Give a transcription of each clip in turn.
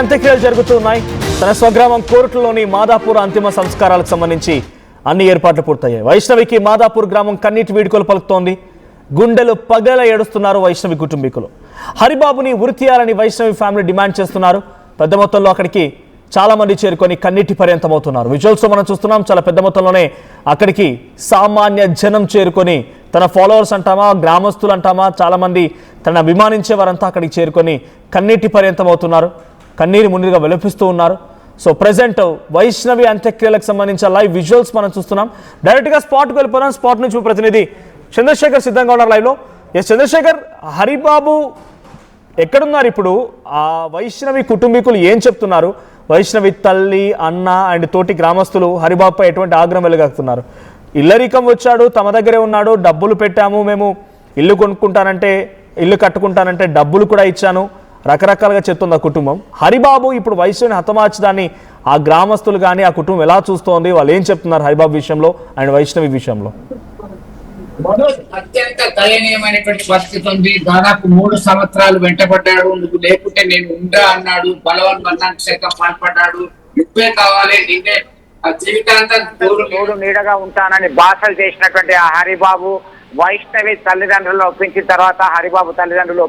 అంత్యక్రియలు జరుగుతున్నాయి. తన స్వగ్రామం కోరుట్లలోని మాదాపూర్ అంతిమ సంస్కారాలకు సంబంధించి అన్ని ఏర్పాట్లు పూర్తయ్యాయి. వైష్ణవికి మాదాపూర్ గ్రామం కన్నీటి వీడుకోలు పలుకుతోంది. గుండెలు పగల ఏడుస్తున్నారు వైష్ణవి కుటుంబీకులు. హరిబాబుని ఉరి తీయాలని వైష్ణవి ఫ్యామిలీ డిమాండ్ చేస్తున్నారు. పెద్ద మొత్తంలో అక్కడికి చాలా మంది చేరుకొని కన్నీటి పర్యంతమవుతున్నారు. విజువల్స్ మనం చూస్తున్నాం. చాలా పెద్ద మొత్తంలోనే అక్కడికి సామాన్య జనం చేరుకొని తన ఫాలోవర్స్ అంటామా, గ్రామస్తులు అంటామా, చాలా మంది తనను అభిమానించే వారంతా అక్కడికి చేరుకొని కన్నీటి పర్యంతమవుతున్నారు. కన్నీరు మున్నీరుగా విలపిస్తూ ఉన్నారు. సో ప్రెసెంట్ వైష్ణవి అంత్యక్రియలకు సంబంధించిన లైవ్ విజువల్స్ మనం చూస్తున్నాం. డైరెక్ట్గా స్పాట్కి వెళ్ళిపోయినాం. స్పాట్ నుంచి ప్రతినిధి చంద్రశేఖర్ సిద్ధంగా ఉన్నారు లైవ్లో. ఎస్ చంద్రశేఖర్, హరిబాబు ఎక్కడున్నారు ఇప్పుడు? ఆ వైష్ణవి కుటుంబీకులు ఏం చెప్తున్నారు? వైష్ణవి తల్లి, అన్న అండ్ తోటి గ్రామస్తులు హరిబాబుపై ఎటువంటి ఆగ్రహం వెలుగక్కుతున్నారు? ఇల్లరికం వచ్చాడు, తమ దగ్గరే ఉన్నాడు, డబ్బులు పెట్టాము, మేము ఇల్లు కట్టుకుంటానంటే డబ్బులు కూడా ఇచ్చాను, రకరకాలుగా చెప్తుంది ఆ కుటుంబం. హరిబాబు ఇప్పుడు వైష్ణవిని హతమార్చడాన్ని ఆ గ్రామస్తులు కానీ ఆ కుటుంబం ఎలా చూస్తోంది? వాళ్ళు ఏం చెప్తున్నారు హరిబాబు విషయంలో అండ్ వైష్ణవి విషయంలో? అత్యంత దయనీయమైనటువంటి పరిస్థితి ఉంది. దాదాపు 3 సంవత్సరాలు వెంటబడ్డాడు. నువ్వు లేకుంటే నేను ఉండా అన్నాడు. బలవంతానికి సైతం పాల్పడ్డాడు. నువ్వే కావాలి, నిన్నే జీవితాంతం తోడు నీడగా ఉంటానని భాషలు చేసినటువంటి ఆ హరిబాబు వైష్ణవి తల్లిదండ్రులు ఒప్పించిన తర్వాత హరిబాబు తల్లిదండ్రులు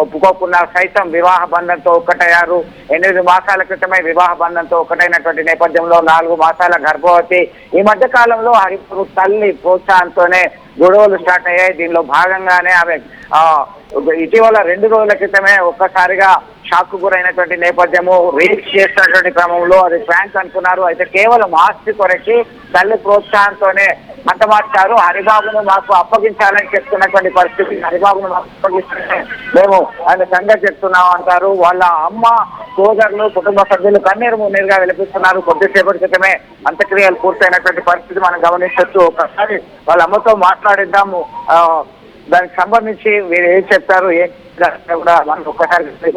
ఒప్పుకోకున్నా సైతం వివాహ బంధంతో ఒక్కటయ్యారు. 8 మాసాల క్రితమే వివాహ బంధంతో ఒక్కటైనటువంటి నేపథ్యంలో 4 మాసాల గర్భవతి. ఈ మధ్య కాలంలో హరిబాబు తల్లి ప్రోత్సాహంతోనే గొడవలు స్టార్ట్ అయ్యాయి. దీనిలో భాగంగానే ఆమె ఇటీవల 2 రోజుల క్రితమే ఒక్కసారిగా షాక్ గురైనటువంటి నేపథ్యము. రీల్స్ చేస్తున్నటువంటి క్రమంలో అది ప్రాంక్ అనుకున్నారు. అయితే కేవలం ఆస్తి కొరకి తల్లి ప్రోత్సాహంతోనే హతమార్చారు. హరిబాబును మాకు అప్పగించాలని చెప్తున్నటువంటి పరిస్థితి. హరిబాబును మాకు అప్పగిస్తే మేము ఆయన సంగతి చెప్తున్నాం అంటారు. వాళ్ళ అమ్మ, సోదరులు, కుటుంబ సభ్యులు కన్నీరు మున్నీరుగా విలపిస్తున్నారు. కొద్దిసేపటి క్రితమే అంత్యక్రియలు పూర్తయినటువంటి పరిస్థితి మనం గమనించవచ్చు. ఒకసారి వాళ్ళ అమ్మతో మాట్లాడిద్దాము. దానికి సంబంధించి మీరు ఏం చెప్తారు, ఏం కూడా మనం ఒక్కసారి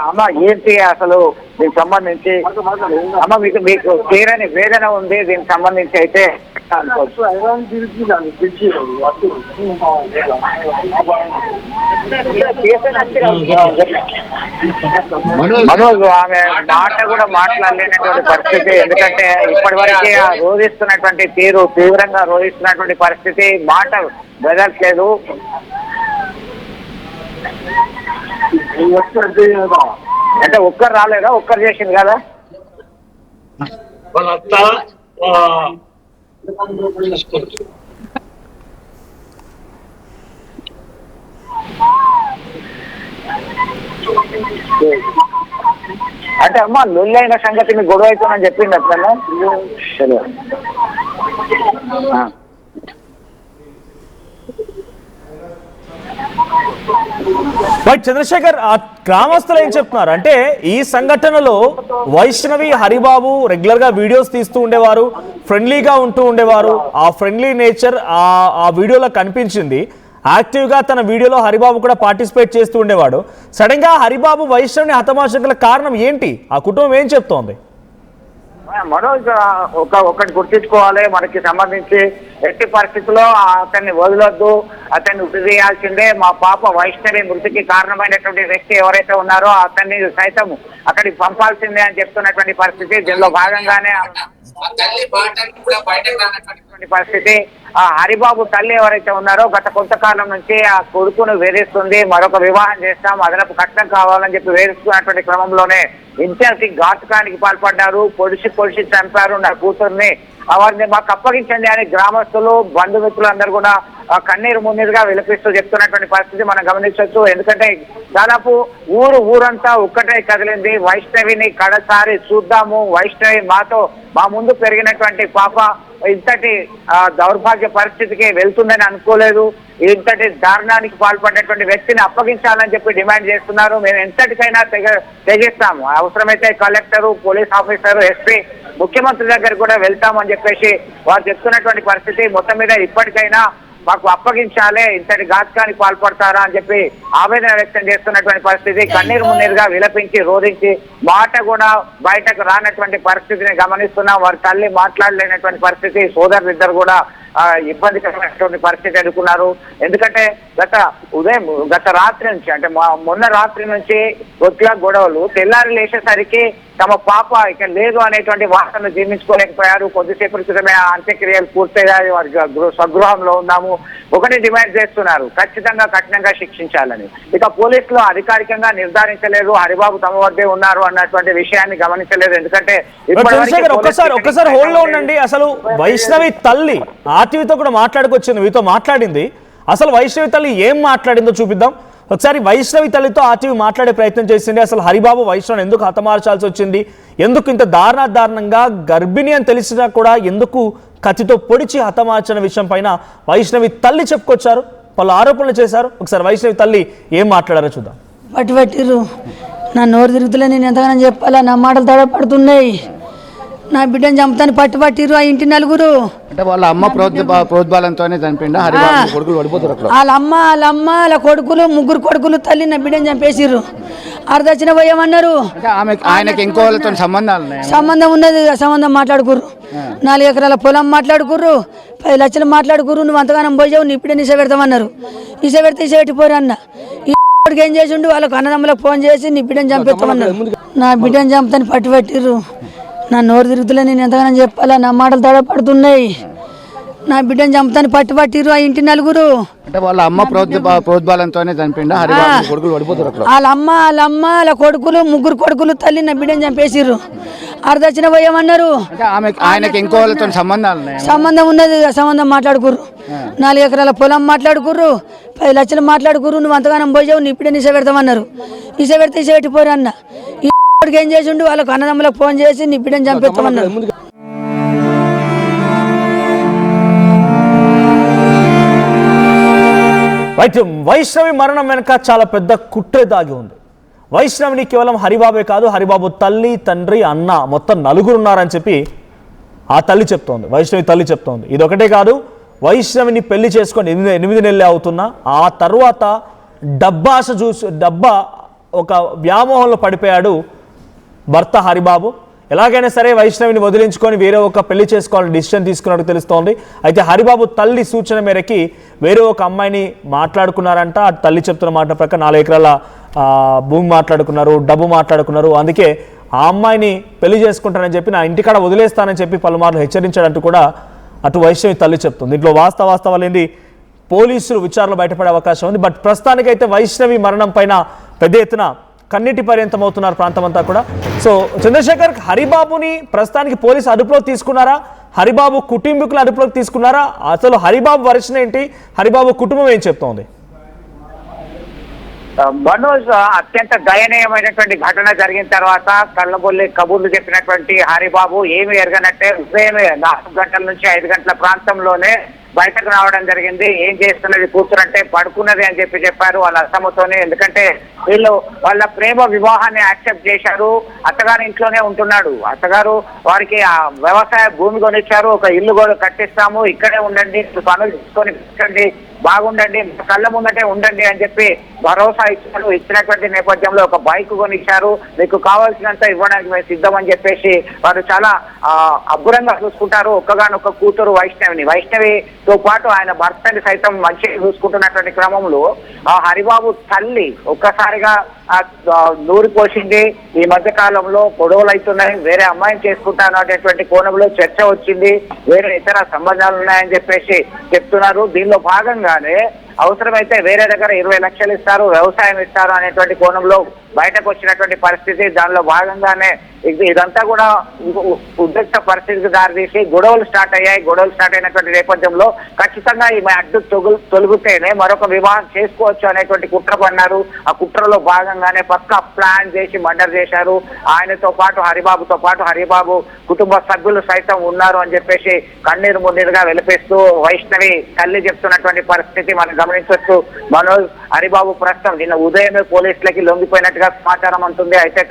అమ్మ ఏంటి అసలు దీనికి సంబంధించి? అమ్మ మీకు తీరని వేదన ఉంది దీనికి సంబంధించి. అయితే మనోజ్ ఆమె మాట కూడా మాట్లాడలేనటువంటి పరిస్థితి. ఎందుకంటే ఇప్పటి వరకే రోధిస్తున్నటువంటి తీరు, తీవ్రంగా రోధిస్తున్నటువంటి పరిస్థితి, మాట బెదట్లేదు. అంటే ఒక్కరు రాలేదా? ఒక్కరు చేసింది కదా వాళ్ళంతా అంటే అమ్మ లొల్లైన సంగతి మీకు గొడవ అవుతుందని చెప్పింది అట్లా. చంద్రశేఖర్, ఆ గ్రామస్తులు ఏం చెప్తున్నారు అంటే ఈ సంఘటనలో వైష్ణవి, హరిబాబు రెగ్యులర్ గా వీడియోస్ తీస్తూ ఉండేవారు, ఫ్రెండ్లీగా ఉంటూ ఉండేవారు. ఆ ఫ్రెండ్లీ నేచర్ ఆ వీడియోలో కనిపించింది. యాక్టివ్ గా తన వీడియోలో హరిబాబు కూడా పార్టిసిపేట్ చేస్తూ ఉండేవాడు. సడన్ గా హరిబాబు వైష్ణవిని హతమార్చగల కారణం ఏంటి? ఆ కుటుంబం ఏం చెప్తోంది? మనోజ్ ఒకటి గుర్తించుకోవాలి. మనకి సంబంధించి ఎట్టి పరిస్థితుల్లో అతన్ని వదలొద్దు, అతన్ని ఉరి తీయాల్సిందే. మా పాప వైష్ణవి మృతికి కారణమైనటువంటి వ్యక్తి ఎవరైతే ఉన్నారో అతన్ని సైతం అక్కడికి పంపాల్సిందే అని చెప్తున్నటువంటి పరిస్థితి. దీనిలో భాగంగానే పరిస్థితి. ఆ హరిబాబు తల్లి ఎవరైతే ఉన్నారో గత కొంతకాలం నుంచి ఆ కొడుకును వేధిస్తుంది, మరొక వివాహం చేస్తాం, అదనపు కట్నం కావాలని చెప్పి వేధిస్తున్నటువంటి క్రమంలోనే ఇంటికి ఘాతుకానికి పాల్పడ్డారు. పొడిచి చంపారు నా కూతుర్ని, వారిని మాకు అప్పగించండి అని గ్రామస్తులు, బంధుమిత్రులు అందరూ కూడా కన్నీరు మున్నీరుగా విలపిస్తూ చెప్తున్నటువంటి పరిస్థితి మనం గమనించవచ్చు. ఎందుకంటే దాదాపు ఊరంతా ఒక్కటే కదిలింది. వైష్ణవిని కడసారి చూద్దాము, వైష్ణవి మా ముందు పెరిగినటువంటి పాప ఇంతటి దౌర్భాగ్య పరిస్థితికి వెళ్తుందని అనుకోలేదు. ఇంతటి దారుణానికి పాల్పడినటువంటి వ్యక్తిని అప్పగించాలని చెప్పి డిమాండ్ చేస్తున్నారు. మేము ఎంతటికైనా తెగిస్తాము, అవసరమైతే కలెక్టరు, పోలీస్ ఆఫీసరు, ఎస్పీ, ముఖ్యమంత్రి దగ్గర కూడా వెళ్తామని చెప్పేసి వారు చెప్తున్నటువంటి పరిస్థితి. మొత్తం మీద ఇప్పటికైనా మాకు అప్పగించాలే, ఇంతటి ఘాతకానికి పాల్పడతారా అని చెప్పి ఆవేదన వ్యక్తం చేస్తున్నటువంటి పరిస్థితి. కన్నీరు మున్నీరుగా విలపించి రోధించి మాట కూడా బయటకు రానటువంటి పరిస్థితిని గమనిస్తున్నాం. వారి తల్లి మాట్లాడలేనటువంటి పరిస్థితి, సోదరులిద్దరు కూడా ఇబ్బందికరమైనటువంటి పరిస్థితి ఎదుర్కొన్నారు. ఎందుకంటే గత రాత్రి నుంచి అంటే మొన్న రాత్రి నుంచి కొద్దిగా గొడవలు తెల్లారి లేచేసరికి తమ పాప ఇక లేదు అనేటువంటి వార్తను జీర్ణించుకోలేకపోయారు. కొద్దిసేపటి క్రితమే అంత్యక్రియలు పూర్తయ్యాయి, వారి స్వగృహంలో ఉన్నాము. ఒకటి డిమాండ్ చేస్తున్నారు, ఖచ్చితంగా కఠినంగా శిక్షించాలని. ఇక పోలీసులు అధికారికంగా నిర్ధారించలేదు హరిబాబు తమ వద్దే ఉన్నారు అన్నటువంటి విషయాన్ని గమనించలేదు. ఎందుకంటే ఒక్కసారి హోల్డ్ లో ఉండండి. అసలు వైష్ణవి తల్లి ఆర్టీవీతో కూడా మాట్లాడుకొచ్చింది, మీతో మాట్లాడింది. అసలు వైష్ణవి తల్లి ఏం మాట్లాడిందో చూపిద్దాం ఒకసారి. వైష్ణవి తల్లితో ఆర్టీవీ మాట్లాడే ప్రయత్నం చేసింది. అసలు హరిబాబు వైష్ణవిని ఎందుకు హతమార్చాల్సి వచ్చింది, ఎందుకు ఇంత దారుణంగా గర్భిణి అని తెలిసినా కూడా ఎందుకు కత్తితో పొడిచి హతమార్చిన విషయం పైన వైష్ణవి తల్లి చెప్పుకొచ్చారు, పలు ఆరోపణలు చేశారు. ఒకసారి వైష్ణవి తల్లి ఏం మాట్లాడారో చూద్దాం. పట్టిరు నా నోరు తిరుగుతులే, నేను ఎంతగానో చెప్పాలా, నా మాటలు తడపడుతున్నాయి. నా బిడ్డను చంపుతాను పట్టిరు ఆ ఇంటి నలుగురు. అంటే వాళ్ళ అమ్మ ప్రోద్బలంతోనే చనిపోయిందా? వాళ్ళ అమ్మ వాళ్ళ కొడుకులు, ముగ్గురు కొడుకులు తల్లి నా బిడ్డను చంపేసిర్రు. అర్ధచ్చిన పోయామన్నారు. ఆయనకి ఇంకో వాళ్ళతో సంబంధం ఉన్నది, సంబంధం మాట్లాడుకుర్రు. 4 ఎకరాల పొలం మాట్లాడుకుర్రు, 10 లక్షలు మాట్లాడుకుర్రు. నువ్వు అంతగానం పోయావు, నీ బిడ్డ నిశ పెడతామన్నారు. నిశ పెడితే నిశ పెట్టిపోరు అన్న. ఇప్పటికి ఏం చేసిండు, వాళ్ళకు అన్నదమ్ములకు ఫోన్ చేసి నీ బిడ్డను చంపేస్తామన్నారు. నా బిడ్డను చంపుతాను పట్టిరు. నా నోరు తిరుగుతులే, నేను ఎంతగానో చెప్పాలా, నా మాటలు తడపడుతున్నాయి. నా బిడ్డను చంపుతాను పట్టిరు ఆ ఇంటి నలుగురు. అంటే వాళ్ళ అమ్మ ప్రోద్బలంతోనే చనిపోయిందా? వాళ్ళ అమ్మ వాళ్ళ కొడుకులు, ముగ్గురు కొడుకులు తల్లి నా బిడ్డను చంపేసిర్రు. అర్ధచ్చిన పోయామన్నారు. ఆయనకి ఇంకో వాళ్ళతో సంబంధం ఉన్నది, సంబంధం మాట్లాడుకుర్రు. 4 ఎకరాల పొలం మాట్లాడుకుర్రు, 10 లక్షలు మాట్లాడుకుర్రు. నువ్వు అంతగానం పోయావు, నీ బిడ్డ నిశ పెడతామన్నారు. నిశ పెడితే నిశ పెట్టిపోరు అన్న. ఇప్పటికి ఏం చేసిండు, వాళ్ళకు అన్నదమ్ములకు ఫోన్ చేసి నీ బిడ్డను చంపేస్తామన్నారు. వైష్ణవి మరణం వెనక చాలా పెద్ద కుట్రే దాగి ఉంది. వైష్ణవిని కేవలం హరిబాబే కాదు, హరిబాబు తల్లి, తండ్రి, అన్న మొత్తం 4 ఉన్నారని చెప్పి ఆ తల్లి చెప్తోంది, వైష్ణవి తల్లి చెప్తోంది. ఇది ఒకటే కాదు, వైష్ణవిని పెళ్లి చేసుకొని 8 నెలలే అవుతున్నా ఆ తర్వాత డబ్బా ఒక వ్యామోహంలో పడిపోయాడు భర్త హరిబాబు. ఎలాగైనా సరే వైష్ణవిని వదిలించుకొని వేరే ఒక పెళ్లి చేసుకోవాలని డిసిషన్ తీసుకున్నట్టు తెలుస్తోంది. అయితే హరిబాబు తల్లి సూచన మేరకి వేరే ఒక అమ్మాయిని మాట్లాడుకున్నారంట. ఆ తల్లి చెప్తున్న మాట ప్రకారం 4 ఎకరాల భూమి మాట్లాడుకున్నారు, డబ్బు మాట్లాడుకున్నారు. అందుకే ఆ అమ్మాయిని పెళ్లి చేసుకుంటానని చెప్పి నా ఇంటికాడ వదిలేస్తానని చెప్పి పలుమార్లు హెచ్చరించాడంటూ కూడా అటు వైష్ణవి తల్లి చెప్తుంది. దీంట్లో వాస్తవాలు ఏంది, పోలీసులు విచారణలో బయటపడే అవకాశం ఉంది. బట్ ప్రస్తుతానికైతే వైష్ణవి మరణం పైన పెద్ద ఎత్తున కన్నీటి పర్యంతం అవుతున్నారు ప్రాంతమంతా కూడా. సో చంద్రశేఖర్, హరిబాబుని ప్రస్తుతానికి పోలీసు అదుపులో తీసుకున్నారా, హరిబాబు కుటుంబీకులు అదుపులోకి తీసుకున్నారా? అసలు హరిబాబు వర్షన్ ఏంటి, హరిబాబు కుటుంబం ఏం చెప్తోంది? మనోజ్, అత్యంత దయనీయమైనటువంటి ఘటన జరిగిన తర్వాత కళ్ళబొల్లి కబుర్లు చెప్పినటువంటి హరిబాబు ఏమి ఎరగనట్టే ఉదయమే 4 గంటల నుంచి 5 గంటల ప్రాంతంలోనే బయటకు రావడం జరిగింది. ఏం చేస్తున్నది కూతురంటే పడుకున్నది అని చెప్పారు వాళ్ళ అత్తమ్మతోనే. ఎందుకంటే వీళ్ళు వాళ్ళ ప్రేమ వివాహాన్ని యాక్సెప్ట్ చేశారు. అత్తగారు ఇంట్లోనే ఉంటున్నాడు. అత్తగారు వారికి ఆ వ్యవసాయ భూమి కొనిచ్చారు, ఒక ఇల్లు కట్టిస్తాము, ఇక్కడే ఉండండి, పనులు తీసుకొని పెట్టండి, బాగుండండి, కళ్ళ ముందటే ఉండండి అని చెప్పి భరోసా ఇచ్చారు. ఇచ్చినటువంటి నేపథ్యంలో ఒక బైక్ కొనిచ్చారు, మీకు కావాల్సినంత ఇవ్వడానికి మేము సిద్ధమని చెప్పేసి వారు చాలా అబ్బురంగా చూసుకుంటారు. ఒక్కగానొక్క కూతురు వైష్ణవితో పాటు ఆయన భర్తని సైతం మంచిగా చూసుకుంటున్నటువంటి క్రమంలో ఆ హరిబాబు తల్లి ఒక్కసారిగా నూరి పోసింది. ఈ మధ్య కాలంలో గొడవలు అవుతున్నాయి, వేరే అమ్మాయిని చేసుకుంటాను అనేటువంటి కోణంలో చర్చ వచ్చింది, వేరే ఇతర సంబంధాలు ఉన్నాయని చెప్పేసి చెప్తున్నారు. దీనిలో భాగంగానే అవసరమైతే వేరే దగ్గర 20 లక్షలు ఇస్తారు, వ్యవసాయం ఇస్తారు అనేటువంటి కోణంలో బయటకు వచ్చినటువంటి పరిస్థితి. దానిలో భాగంగానే ఇదంతా కూడా ఉద్రిక్త పరిస్థితికి దారితీసి గొడవలు స్టార్ట్ అయ్యాయి. గొడవలు స్టార్ట్ అయినటువంటి నేపథ్యంలో ఖచ్చితంగా ఈమె అడ్డు తొలుగుతేనే మరొక వివాహం చేసుకోవచ్చు అనేటువంటి కుట్ర పన్నారు. ఆ కుట్రలో భాగంగానే పక్కా ప్లాన్ చేసి మర్డర్ చేశారు. ఆయనతో పాటు హరిబాబుతో పాటు హరిబాబు కుటుంబ సభ్యులు సైతం ఉన్నారు అని చెప్పేసి కన్నీరు మున్నీరుగా వెలిపిస్తూ వైష్ణవి తల్లి చెప్తున్నటువంటి పరిస్థితి మనం గమనించవచ్చు. మనోజ్, హరిబాబు ప్రస్తుతం నిన్న ఉదయమే పోలీసులకి లొంగిపోయినట్టుగా సమాచారం ఉంటుంది. అయితే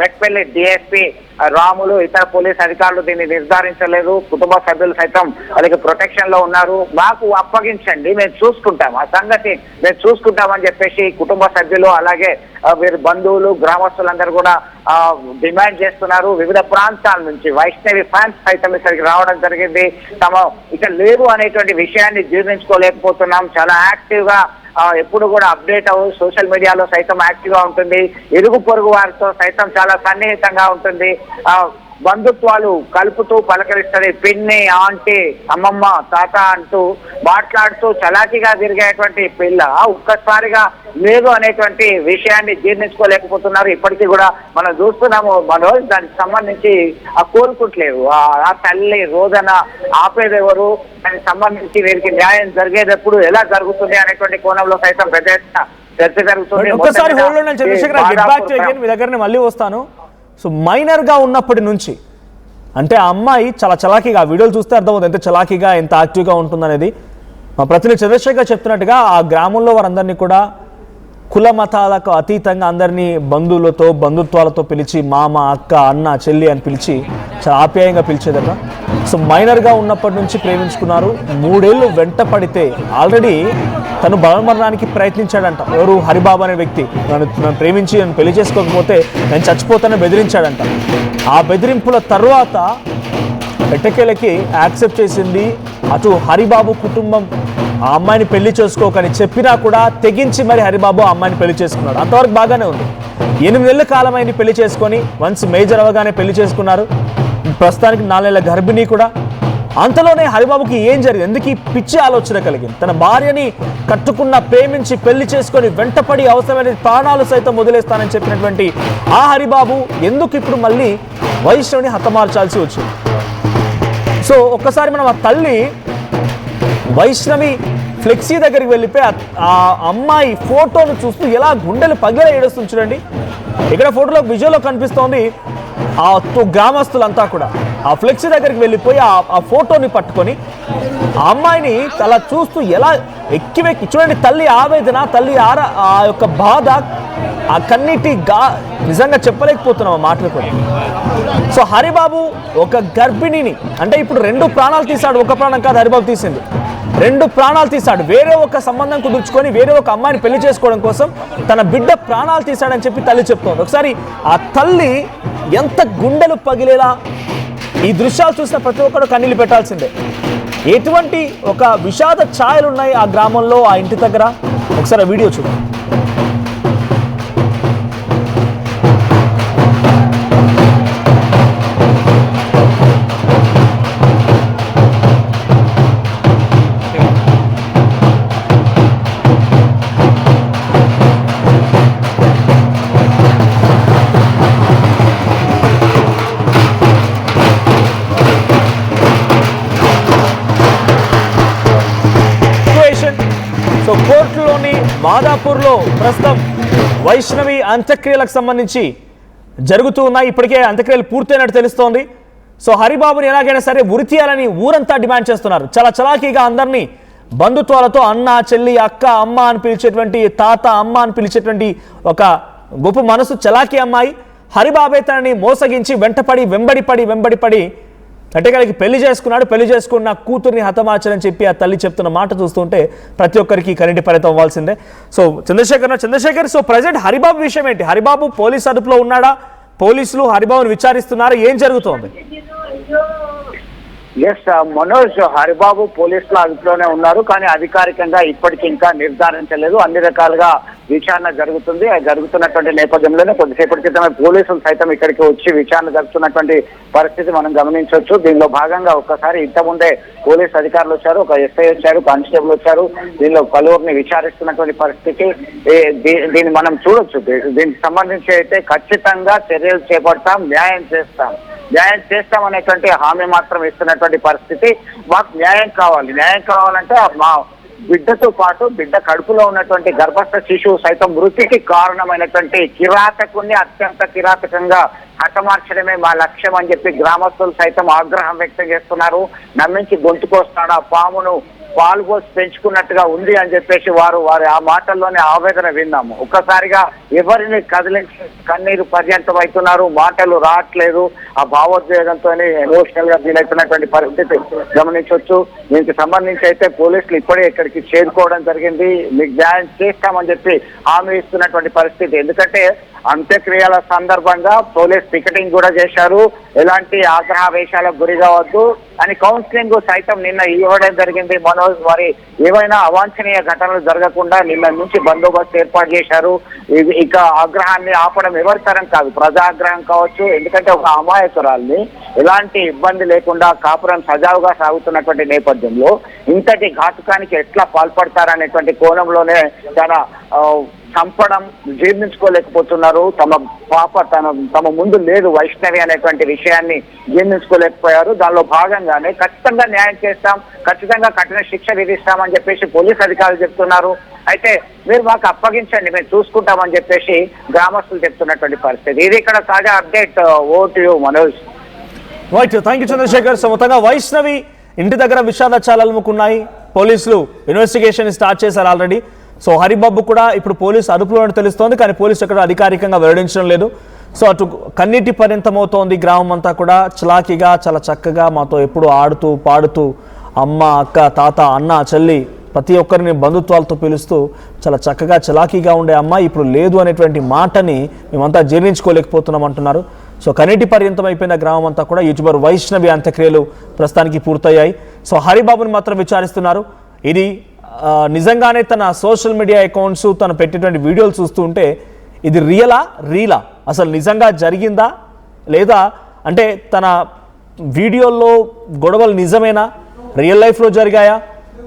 మెట్పల్లి డిఎస్పీ రాములు, ఇతర పోలీస్ అధికారులు దీన్ని నిర్ధారించలేదు. కుటుంబ సభ్యులు సైతం వాళ్ళకి ప్రొటెక్షన్ లో ఉన్నారు. మాకు అప్పగించండి, మేము చూసుకుంటాం, ఆ సంగతి మేము చూసుకుంటామని చెప్పేసి కుటుంబ సభ్యులు అలాగే వీరి బంధువులు గ్రామస్తులందరూ కూడా డిమాండ్ చేస్తున్నారు. వివిధ ప్రాంతాల నుంచి వైష్ణవి ఫ్యాన్స్ సైతం ఇక్కడికి రావడం జరిగింది. తమ ఇక లేరు అనేటువంటి విషయాన్ని జీర్ణించుకోలేకపోతున్నాం. చాలా యాక్టివ్ గా ఎప్పుడు కూడా అప్డేట్ సోషల్ మీడియాలో సైతం యాక్టివ్ గా ఉంటుంది. ఇరుగు పొరుగు వారితో సైతం చాలా సన్నిహితంగా ఉంటుంది. బంధుత్వాలు కలుపుతూ పలకరిస్తుంది. పిన్ని, ఆంటీ, అమ్మమ్మ, తాత అంటూ మాట్లాడుతూ చలాకీగా తిరిగేటువంటి పిల్ల ఒక్కసారిగా లేదు అనేటువంటి విషయాన్ని జీర్ణించుకోలేకపోతున్నారు. ఇప్పటికీ కూడా మనం చూస్తున్నాము మనోజ్, దానికి సంబంధించి కోరుకుంటలేరు. ఆ తల్లి రోదన ఆపేదెవరు, దానికి సంబంధించి వీరికి న్యాయం జరిగేటప్పుడు ఎలా జరుగుతుంది అనేటువంటి కోణంలో సైతం పెద్ద ఎత్తున చర్చ జరుగుతుంది. ఒక్కసారి మీ దగ్గర మళ్ళీ వస్తాను. సో మైనర్గా ఉన్నప్పటి నుంచి అంటే ఆ అమ్మాయి చాలా చలాకీగా, వీడియోలు చూస్తే అర్థమవుతుంది ఎంత చలాకీగా ఎంత యాక్టివ్గా ఉంటుందనేది. మా ప్రతినిధి చంద్రశేఖర్ చెప్తున్నట్టుగా ఆ గ్రామంలో వారందరినీ కూడా కుల మతాలకు అతీతంగా అందరినీ బంధుత్వాలతో పిలిచి మామ, అక్క, అన్న, చెల్లి అని పిలిచి చాలా ఆప్యాయంగా పిలిచేదట. సో మైనర్గా ఉన్నప్పటి నుంచి ప్రేమించుకున్నారు. 3 ఏళ్ళు వెంట పడితే ఆల్రెడీ తను బలమరణానికి ప్రయత్నించాడంట. ఎవరు? హరిబాబు అనే వ్యక్తి. నన్ను ప్రేమించి నన్ను పెళ్లి చేసుకోకపోతే నేను చచ్చిపోతానని బెదిరించాడంట. ఆ బెదిరింపుల తర్వాత ఎట్టకేలకి యాక్సెప్ట్ చేసింది. అటు హరిబాబు కుటుంబం ఆ అమ్మాయిని పెళ్లి చేసుకోకని చెప్పినా కూడా తెగించి మరి హరిబాబు ఆ అమ్మాయిని పెళ్లి చేసుకున్నాడు. అంతవరకు బాగానే ఉంది. 8 నెలల కాలమైంది పెళ్లి చేసుకొని. వన్స్ మేజర్ అవగానే పెళ్లి చేసుకున్నారు. ప్రస్తుతానికి 4 నెలల గర్భిణీ కూడా. అంతలోనే హరిబాబుకి ఏం జరిగింది? ఎందుకు ఈ పిచ్చి ఆలోచన కలిగింది? తన భార్యని కట్టుకున్న, ప్రేమించి పెళ్లి చేసుకొని వెంటపడి అవసరమైన ప్రాణాలు సైతం వదిలేస్తానని చెప్పినటువంటి ఆ హరిబాబు ఎందుకు ఇప్పుడు మళ్ళీ వైష్ణవిని హతమార్చాల్సి వచ్చింది? సో ఒక్కసారి మనం ఆ తల్లి వైష్ణవి ఫ్లెక్సీ దగ్గరికి వెళ్ళిపోయి ఆ అమ్మాయి ఫోటోను చూస్తూ ఎలా గుండెలు పగిలేలా ఏడుస్తుంది చూడండి. ఇక్కడ ఫోటోలో విజువల్లో కనిపిస్తోంది. ఆ గ్రామస్తులంతా కూడా ఆ ఫ్లెక్సీ దగ్గరికి వెళ్ళిపోయి ఆ ఫోటోని పట్టుకొని ఆ అమ్మాయిని అలా చూస్తూ ఎలా వెక్కి చూడండి. తల్లి ఆవేదన, తల్లి ఆ యొక్క బాధ, ఆ కన్నీటి నిజంగా చెప్పలేకపోతున్నాం ఆ మాటలు కూడా. సో హరిబాబు ఒక గర్భిణిని, అంటే ఇప్పుడు 2 ప్రాణాలు తీశాడు. ఒక ప్రాణం కాదు హరిబాబు తీసింది, 2 ప్రాణాలు తీశాడు. వేరే ఒక సంబంధం కుదుర్చుకొని వేరే ఒక అమ్మాయిని పెళ్లి చేసుకోవడం కోసం తన బిడ్డ ప్రాణాలు తీశాడని చెప్పి తల్లి చెప్తోంది. ఒకసారి ఆ తల్లి ఎంత గుండెలు పగిలేలా ఈ దృశ్యాలు చూసిన ప్రతి ఒక్కరు కన్నీళ్ళు పెట్టాల్సిందే. ఎటువంటి ఒక విషాద ఛాయలు ఉన్నాయి ఆ గ్రామంలో, ఆ ఇంటి దగ్గర. ఒకసారి ఆ వీడియో చూడండి. సో కోర్టులోని మాదాపూర్లో ప్రస్తుతం వైష్ణవి అంత్యక్రియలకు సంబంధించి జరుగుతూ ఉన్నాయి. ఇప్పటికే అంత్యక్రియలు పూర్తయినట్టు తెలుస్తోంది. సో హరిబాబుని ఎలాగైనా సరే ఉరి తీయాలని ఊరంతా డిమాండ్ చేస్తున్నారు. చాలా చలాకీగా అందరినీ బంధుత్వాలతో అన్న, చెల్లి, అక్క, అమ్మ అని పిలిచేటువంటి, తాత, అమ్మ అని పిలిచేటువంటి ఒక గొప్ప మనసు చలాకీ అమ్మాయి హరిబాబే తనని మోసగించి వెంబడిపడి అట్టేకాలకి పెళ్లి చేసుకున్నాడు. పెళ్లి చేసుకున్న కూతుర్ని హతమార్చాలని చెప్పి ఆ తల్లి చెప్తున్న మాట చూస్తుంటే ప్రతి ఒక్కరికి కరెంటి పరితం అవ్వాల్సిందే. So Chandrashekar, so present Haribabu విషయం ఏంటి? హరిబాబు పోలీస్ అదుపులో ఉన్నాడా? పోలీసులు హరిబాబుని విచారిస్తున్నారు. ఏం జరుగుతోంది? ఎస్ మనోజ్, హరిబాబు పోలీసుల అదుపులోనే ఉన్నారు. కానీ అధికారికంగా ఇప్పటికి ఇంకా నిర్ధారించలేదు. అన్ని రకాలుగా విచారణ జరుగుతుంది. జరుగుతున్నటువంటి నేపథ్యంలోనే కొద్దిసేపటి క్రితమే పోలీసులు సైతం ఇక్కడికి వచ్చి విచారణ జరుగుతున్నటువంటి పరిస్థితి మనం గమనించవచ్చు. దీనిలో భాగంగా ఒక్కసారి ఇంతకుముందే పోలీసు అధికారులు వచ్చారు, ఒక ఎస్ఐ వచ్చారు, కానిస్టేబుల్ వచ్చారు. దీనిలో పలువురిని విచారిస్తున్నటువంటి పరిస్థితి దీన్ని మనం చూడొచ్చు. దీనికి సంబంధించి అయితే ఖచ్చితంగా చర్యలు చేపడతాం, న్యాయం చేస్తాం అనేటువంటి హామీ మాత్రం ఇస్తున్నటువంటి పరిస్థితి. మాకు న్యాయం కావాలంటే మా బిడ్డతో పాటు బిడ్డ కడుపులో ఉన్నటువంటి గర్భస్థ శిశువు సైతం మృతికి కారణమైనటువంటి కిరాతకుని అత్యంత కిరాతకంగా హతమార్చడమే మా లక్ష్యం అని చెప్పి గ్రామస్తులు సైతం ఆగ్రహం వ్యక్తం చేస్తున్నారు. నమ్మించి గొంతుకొస్తాడు, ఆ పామును పాల్గొసి పెంచుకున్నట్టుగా ఉంది అని చెప్పేసి వారి ఆ మాటల్లోనే ఆవేదన విన్నాము. ఒక్కసారిగా ఎవరిని కదిలించి కన్నీరు పర్యంతం అవుతున్నారు, మాటలు రావట్లేదు. ఆ భావోద్వేగంతో ఎమోషనల్ గా ఫీలవుతున్నటువంటి పరిస్థితి గమనించవచ్చు. దీనికి సంబంధించి అయితే పోలీసులు ఇప్పుడే ఇక్కడికి చేరుకోవడం జరిగింది. మీకు న్యాయం చేస్తామని చెప్పి హామీ ఇస్తున్నటువంటి పరిస్థితి. ఎందుకంటే అంత్యక్రియల సందర్భంగా పోలీస్ పికెటింగ్ కూడా చేశారు. ఎలాంటి ఆగ్రహావేశాలకు గురి కావద్దు అని కౌన్సిలింగ్ సైతం నిన్న ఇవ్వడం జరిగింది. మనోజ్ మరి ఏవైనా అవాంఛనీయ ఘటనలు జరగకుండా నిన్న నుంచి బందోబస్తు ఏర్పాటు చేశారు. ఇక ఆగ్రహాన్ని ఆపడం ఎవరి తరం కాదు, ప్రజాగ్రహం కావచ్చు. ఎందుకంటే ఒక అమాయకురాల్ని ఎలాంటి ఇబ్బంది లేకుండా కాపురం సజావుగా సాగుతున్నటువంటి నేపథ్యంలో ఇంతటి ఘాతుకానికి ఎట్లా పాల్పడతారనేటువంటి కోణంలోనే చాలా చంపడం జీర్ణించుకోలేకపోతున్నారు. తమ పాప తమ ముందు లేదు వైష్ణవి అనేటువంటి విషయాన్ని జీర్ణించుకోలేకపోయారు. దానిలో భాగంగానే ఖచ్చితంగా న్యాయం చేస్తాం, ఖచ్చితంగా కఠిన శిక్ష విధిస్తామని చెప్పేసి పోలీస్ అధికారులు చెప్తున్నారు. అయితే మీరు మాకు అప్పగించండి, మేము చూసుకుంటామని చెప్పేసి గ్రామస్తులు చెప్తున్నటువంటి పరిస్థితి. ఇది ఇక్కడ తాజా అప్డేట్. ఓటు Manoj. Right, thank you Chandrashekar. So మొత్తంగా వైష్ణవి ఇంటి దగ్గర విషాదాలు అలుముకున్నాయి. పోలీసులు ఇన్వెస్టిగేషన్ స్టార్ట్ చేశారు ఆల్రెడీ. సో హరిబాబు కూడా ఇప్పుడు పోలీసు అదుపులో తెలుస్తోంది, కానీ పోలీసు ఎక్కడ అధికారికంగా వెల్లడించడం లేదు. సో అటు కన్నీటి పర్యంతమవుతోంది గ్రామం అంతా కూడా. చలాకీగా చాలా చక్కగా మాతో ఎప్పుడు ఆడుతూ పాడుతూ అమ్మ, అక్క, తాత, అన్న, చెల్లి ప్రతి ఒక్కరిని బంధుత్వాలతో పిలుస్తూ చాలా చక్కగా చలాకీగా ఉండే అమ్మ ఇప్పుడు లేదు అనేటువంటి మాటని మేమంతా జీర్ణించుకోలేకపోతున్నాం అంటున్నారు. సో కన్నీటి పర్యంతం అయిపోయిన గ్రామం అంతా కూడా. యూట్యూబర్ వైష్ణవి అంత్యక్రియలు ప్రస్తుతానికి పూర్తయ్యాయి. సో హరిబాబుని మాత్రం విచారిస్తున్నారు. ఇది నిజంగానే తన సోషల్ మీడియా అకౌంట్స్ తను పెట్టేటువంటి వీడియోలు చూస్తూ ఉంటే ఇది రీలా అసలు నిజంగా జరిగిందా లేదా అంటే తన వీడియోల్లో గొడవలు నిజమేనా, రియల్ లైఫ్లో జరిగాయా?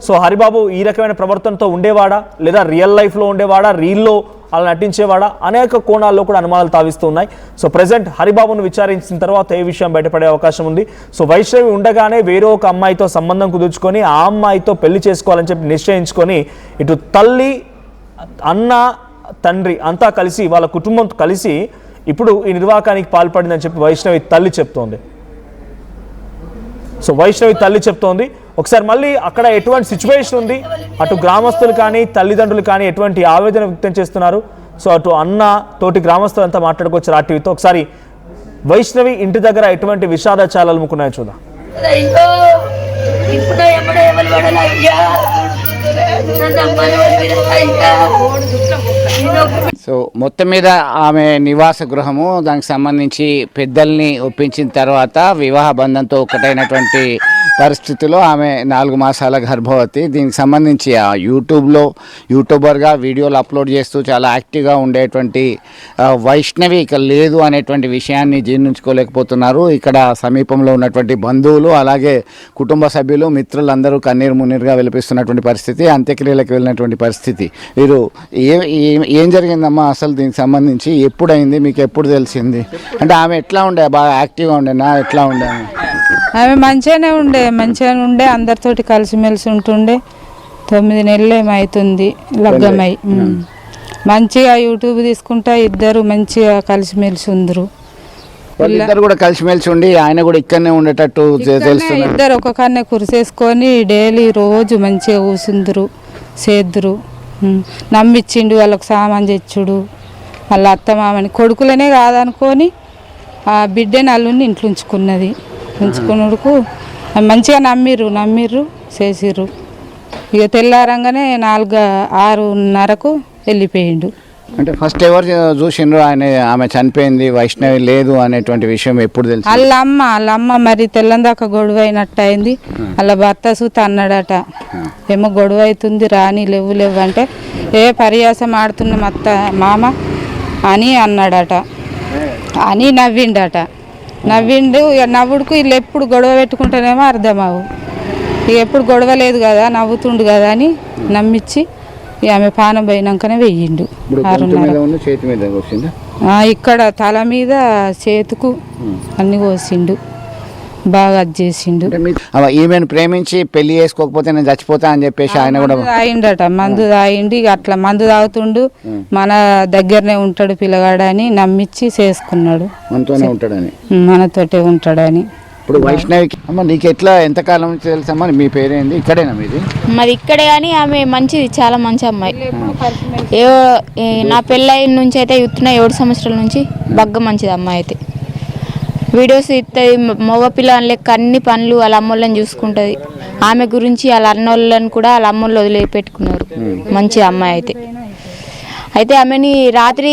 సో హరిబాబు ఈ రకమైన ప్రవర్తనతో ఉండేవాడా లేదా రియల్ లైఫ్లో ఉండేవాడా, రీల్లో అలా నటించేవాడా? అనేక కోణాల్లో కూడా అనుమానాలు తావిస్తూ ఉన్నాయి. సో ప్రజెంట్ హరిబాబును విచారించిన తర్వాత ఏ విషయం బయటపడే అవకాశం ఉంది. సో వైష్ణవి ఉండగానే వేరే ఒక అమ్మాయితో సంబంధం కుదుర్చుకొని ఆ అమ్మాయితో పెళ్లి చేసుకోవాలని చెప్పి నిశ్చయించుకొని ఇటు తల్లి, అన్న, తండ్రి అంతా కలిసి వాళ్ళ కుటుంబంతో కలిసి ఇప్పుడు ఈ నిర్వాకానికి పాల్పడిందని చెప్పి వైష్ణవి తల్లి చెప్తోంది. సో వైష్ణవి తల్లి చెప్తోంది. ఒకసారి మళ్ళీ అక్కడ ఎటువంటి సిచ్యువేషన్ ఉంది, అటు గ్రామస్తులు కానీ తల్లిదండ్రులు కానీ ఎటువంటి ఆవేదన వ్యక్తం చేస్తున్నారు. సో అటు అన్న తోటి గ్రామస్తులంతా మాట్లాడుకోవచ్చు ఆర్టీవీతో. ఒకసారి వైష్ణవి ఇంటి దగ్గర ఎటువంటి విషాదాలు అలుముకున్నాయో చూద్దాం. సో మొత్తం మీద ఆమె నివాస గృహము దానికి సంబంధించి పెద్దల్ని ఒప్పించిన తర్వాత వివాహ బంధంతో ఒకటైనటువంటి పరిస్థితిలో ఆమె 4 మాసాల గర్భవతి. దీనికి సంబంధించి ఆ యూట్యూబర్గా వీడియోలు అప్లోడ్ చేస్తూ చాలా యాక్టివ్గా ఉండేటువంటి వైష్ణవి ఇక లేదు అనేటువంటి విషయాన్ని జీర్ణించుకోలేకపోతున్నారు. ఇక్కడ సమీపంలో ఉన్నటువంటి బంధువులు అలాగే కుటుంబ సభ్యులు, మిత్రులందరూ కన్నీరు మున్నీరుగా విలపిస్తున్నటువంటి పరిస్థితి, అంత్యక్రియలకు వెళ్ళినటువంటి పరిస్థితి. వీరు ఏం జరిగిందమ్మా అసలు దీనికి సంబంధించి? ఎప్పుడైంది, మీకు ఎప్పుడు తెలిసింది? అంటే ఆమె ఎట్లా ఉండే, బాగా యాక్టివ్గా ఉండేనా, ఎట్లా ఉండే? ఆమె మంచిగానే ఉండే అందరితోటి కలిసిమెలిసి ఉంటుండే. 9 నెలలు ఏమవుతుంది లగ్గమై. మంచిగా యూట్యూబ్ తీసుకుంటా ఇద్దరు మంచిగా కలిసిమెలిసి ఉందరు. ఇద్దరు కూడా కలిసిమెలిసి ఉండి ఆయన కూడా ఇక్కడనే ఉండేటట్టు తెలుస్తుంది. ఇద్దరు ఒక కన్నే కురిసేసుకొని డైలీ రోజు మంచిగా కూసుందరు, చేద్దురు. నమ్మిచ్చిండు వాళ్ళకు సామాన్ తెచ్చుడు. వాళ్ళ అత్తమామని కొడుకులనే కాదనుకొని ఆ బిడ్డని అల్లుని ఇంట్లో ఉంచుకున్నందుకు మంచిగా నమ్మిర్రు చేసిర్రు. ఇక తెల్లారంగానే 4-6:30కు వెళ్ళిపోయిండు. అంటే ఫస్ట్ ఎవరు చూసిండ్రు ఆమె చనిపోయింది, వైష్ణవి లేదు అనేటువంటి విషయం ఎప్పుడు తెలుసు? వాళ్ళ అమ్మ మరి తెల్లందాకా గొడవ అయినట్టు అయింది. వాళ్ళ భర్త సూత అన్నాడట, ఏమో గొడవ అవుతుంది రాని లేవు అంటే పరియాసం ఆడుతున్నాం అత్త మామ అని అన్నాడట. అని నవ్విండు. ఇక నవ్వుడుకు వీళ్ళు ఎప్పుడు గొడవ పెట్టుకుంటేనేమో అర్థమవు. ఇక ఎప్పుడు గొడవ లేదు కదా, నవ్వుతుండు కదా అని నమ్మించి ఆమె పానం పోయినాకనే వెయ్యిండు. 6:30 ఇక్కడ తల మీద చేతుకు అన్ని కోసిండు, బాగా అది చేసిండు. ఈమెను ప్రేమించి పెళ్లి చేసుకోకపోతే నేను చచ్చిపోతా అని చెప్పేసి ఆయన కూడా తాగిండట. మందు తాగిండి అట్లా మందు తాగుతుండు, మన దగ్గరనే ఉంటాడు పిల్లగాడని నమ్మించి చేసుకున్నాడు. మనతోనే ఉంటాడని. మనతోటే ఉంటాడని ఇప్పుడు వైష్ణవికి అమ్మ నీకు ఎట్లా ఎంతకాలం నుంచి తెలుసమ్మా? మీ పేరేంది? ఇక్కడేనా మీది? మాది ఇక్కడే, కానీ ఆమె మంచిది, చాలా మంచి అమ్మాయి. నా పెళ్ళైన నుంచి అయితే యుత్తున్న 7 సంవత్సరాల నుంచి బగ్గ మంచిది అమ్మాయి అయితే. వీడియోస్ ఇస్తుంది, మగ పిల్లల లెక్క అన్ని పనులు వాళ్ళ అమ్మోళ్ళని చూసుకుంటుంది. ఆమె గురించి వాళ్ళ అన్నోళ్ళని కూడా వాళ్ళ అమ్మోళ్ళు వదిలిపెట్టుకున్నారు. మంచి అమ్మాయి అయితే ఆమెని రాత్రి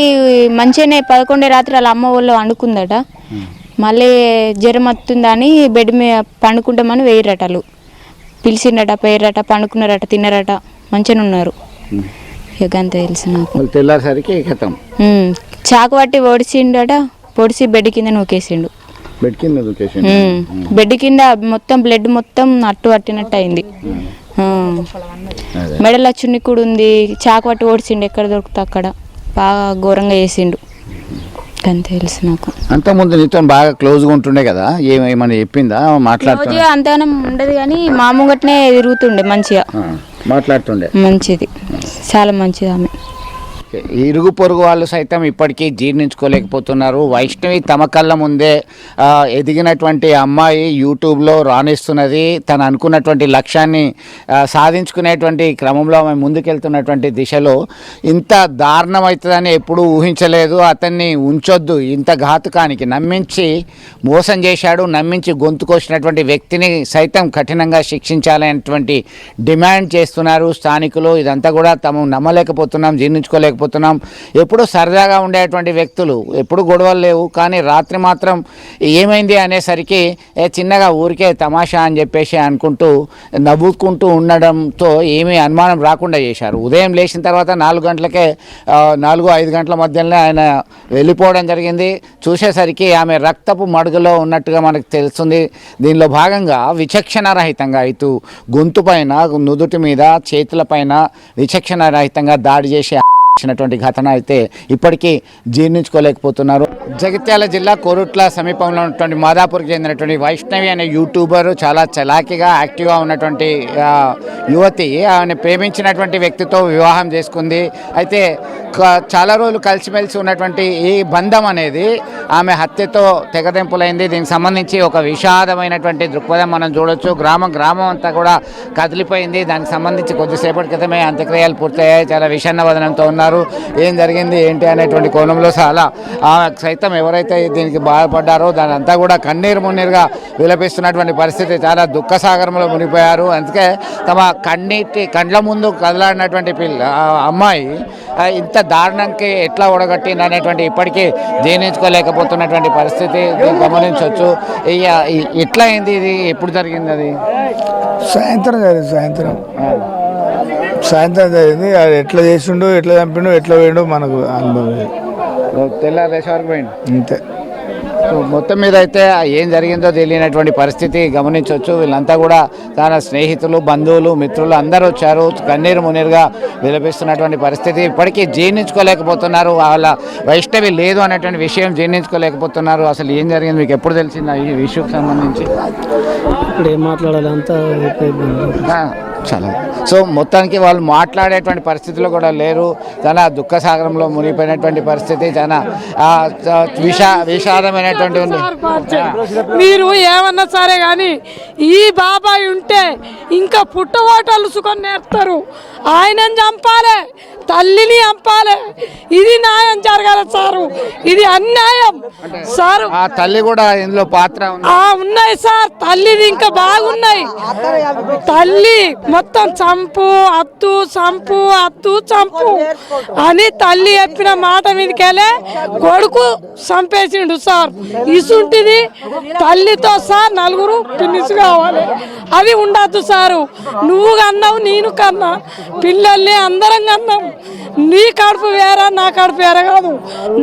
మంచిగానే 11 రాత్రి వాళ్ళ అమ్మ వాళ్ళు వండుకుందట. మళ్ళీ జ్వరం వస్తుందని బెడ్ మీద పండుకుంటామని వేయరటలు పిలిచిండట, పోయిరట, పండుకున్నారట, తిన్నారట, మంచిగా ఉన్నారు. ఇక అంత తెలుసు నాకు. తెల్లారిసరికి కథం చాకు పట్టి పొడిచిండట, పొడిచి బెడ్ కింద నూకేసిండు. బెడ్ కింద మొత్తం బ్లడ్ మొత్తం అట్టు పట్టినట్టు అయింది. మెడల చున్ని కూడా ఉంది. చాకు పట్టి ఓడిచిండు, ఎక్కడ దొరుకుతా అక్కడ. బాగా ఘోరంగా చేసిండు. అంత తెలుసు నాకు. అంతకుముందు నీతో బాగా క్లోజ్గా ఉంటుండే కదా, ఏమని చెప్పిందా? మాట్లాడుతుండే అంతగానం ఉండదు కానీ మా ముంగట్నే తిరుగుతుండే, మంచిగా మాట్లాడుతుండే. మంచిది, చాలా మంచిది ఆమె. ఇరుగు పొరుగు వాళ్ళు సైతం ఇప్పటికీ జీర్ణించుకోలేకపోతున్నారు. వైష్ణవి తమ కళ్ళ ముందే ఎదిగినటువంటి అమ్మాయి యూట్యూబ్లో రాణిస్తున్నది. తను అనుకున్నటువంటి లక్ష్యాన్ని సాధించుకునేటువంటి క్రమంలో ఆమె ముందుకెళ్తున్నటువంటి దిశలో ఇంత దారుణం అవుతుందని ఎప్పుడూ ఊహించలేదు. అతన్ని ఉంచొద్దు, ఇంత ఘాతుకానికి నమ్మించి మోసం చేశాడు, నమ్మించి గొంతుకొచ్చినటువంటి వ్యక్తిని సైతం కఠినంగా శిక్షించాలనేటువంటి డిమాండ్ చేస్తున్నారు స్థానికులు. ఇదంతా కూడా తాము నమ్మలేకపోతున్నాం, జీర్ణించుకోలేకపోతున్నాం. ఎప్పుడు సరదాగా ఉండేటువంటి వ్యక్తులు, ఎప్పుడు గొడవలు లేవు, కానీ రాత్రి మాత్రం ఏమైంది అనేసరికి చిన్నగా ఊరికే తమాషా అని చెప్పేసి అనుకుంటూ నవ్వుకుంటూ ఉండడంతో ఏమీ అనుమానం రాకుండా చేశారు. ఉదయం లేచిన తర్వాత 4 గంటలకే 4-5 గంటల మధ్యలోనే ఆయన వెళ్ళిపోవడం జరిగింది. చూసేసరికి ఆమె రక్తపు మడుగులో ఉన్నట్టుగా మనకు తెలుస్తుంది. దీనిలో భాగంగా విచక్షణారహితంగా ఇటు గొంతు పైన, నుదుటి మీద, చేతుల పైన విచక్షణారహితంగా దాడి చేసి టువంటి ఘటన అయితే ఇప్పటికీ జీర్ణించుకోలేకపోతున్నారు. జగిత్యాల జిల్లా కోరుట్ల సమీపంలో ఉన్నటువంటి మాదాపూర్కి చెందినటువంటి వైష్ణవి అనే యూట్యూబర్ చాలా చలాకీగా యాక్టివ్గా ఉన్నటువంటి యువతి ఆమెను ప్రేమించినటువంటి వ్యక్తితో వివాహం చేసుకుంది. అయితే చాలా రోజులు కలిసిమెలిసి ఉన్నటువంటి ఈ బంధం అనేది ఆమె హత్యతో తెగదెంపులైంది. దీనికి సంబంధించి ఒక విషాదమైనటువంటి దృక్పథం మనం చూడొచ్చు. గ్రామం అంతా కూడా కదిలిపోయింది. దానికి సంబంధించి కొద్దిసేపటి క్రితమే అంత్యక్రియలు పూర్తయ్యాయి. చాలా విషాన్న వదనంతో ఉన్నారు. ఏం జరిగింది ఏంటి అనేటువంటి కోణంలో చాలా సైతం ఎవరైతే దీనికి బాధపడ్డారో దాని అంతా కూడా కన్నీరు మున్నీరుగా విలపిస్తున్నటువంటి పరిస్థితి. చాలా దుఃఖసాగరంలో మునిగిపోయారు. అందుకే తమ కండ్ల ముందు కదలాడినటువంటి అమ్మాయి ఇంత దారుణంకి ఎట్లా ఒడగట్టింది అనేటువంటి ఇప్పటికీ జీర్ణించుకోలేకపోతున్నటువంటి పరిస్థితి గమనించవచ్చు. ఎట్లా అయింది, ఇది ఎప్పుడు జరిగింది? అది సాయంత్రం జరిగింది. అది ఎట్లా చేసిండు, ఎట్లా చంపిండు, ఎట్లా పోయిండు మనకు అనుభవం. తెల్లారేసే వరకు పోయిండు అంతే. మొత్తం మీద అయితే ఏం జరిగిందో తెలియనటువంటి పరిస్థితి గమనించవచ్చు. వీళ్ళంతా కూడా తన స్నేహితులు, బంధువులు, మిత్రులు అందరూ వచ్చారు. కన్నీరు మున్నీరుగా విలపిస్తున్నటువంటి పరిస్థితి. ఇప్పటికీ జీర్ణించుకోలేకపోతున్నారు. వాళ్ళ వైష్ణవి లేదు అనేటువంటి విషయం జీర్ణించుకోలేకపోతున్నారు. అసలు ఏం జరిగింది మీకు ఎప్పుడు తెలిసింది ఈ విషయంకి సంబంధించి? ఇప్పుడు ఏం మాట్లాడాలి, అంతా చాలా. సో మొత్తానికి వాళ్ళు మాట్లాడేటువంటి పరిస్థితిలో కూడా లేరు. చాలా దుఃఖసాగరంలో మునిగిపోయినటువంటి పరిస్థితి, చాలా విషాదమైనటువంటి ఉంది. మీరు ఏమన్నా సరే కానీ ఈ బాబాయ్ ఉంటే ఇంకా పుట్టవాటలు సుఖం నేర్పుతారు. ఆయనని చంపాలి, తల్లిని చంపాలి. ఇది న్యాయం జరగాలి సారు, ఇది అన్యాయం సారు. ఆ తల్లి కూడా ఇందులో పాత్ర ఉన్నాయి సార్. తల్లిది ఇంకా బాగున్నాయి. తల్లి మొత్తం చంపు అత్తు చంపు అని తల్లి చెప్పిన మాట మీదకెళ్ళే కొడుకు చంపేసిండు సార్. ఇసుంటిది తల్లితో సార్ 4 పిన్నిస్ కావాలి. అది ఉండద్దు సారు. నువ్వు కన్నావు, నేను కన్నా, పిల్లల్ని అందరం కన్నాం. నీ కడుపు వేరా, నా కడుపు వేరే కాదు.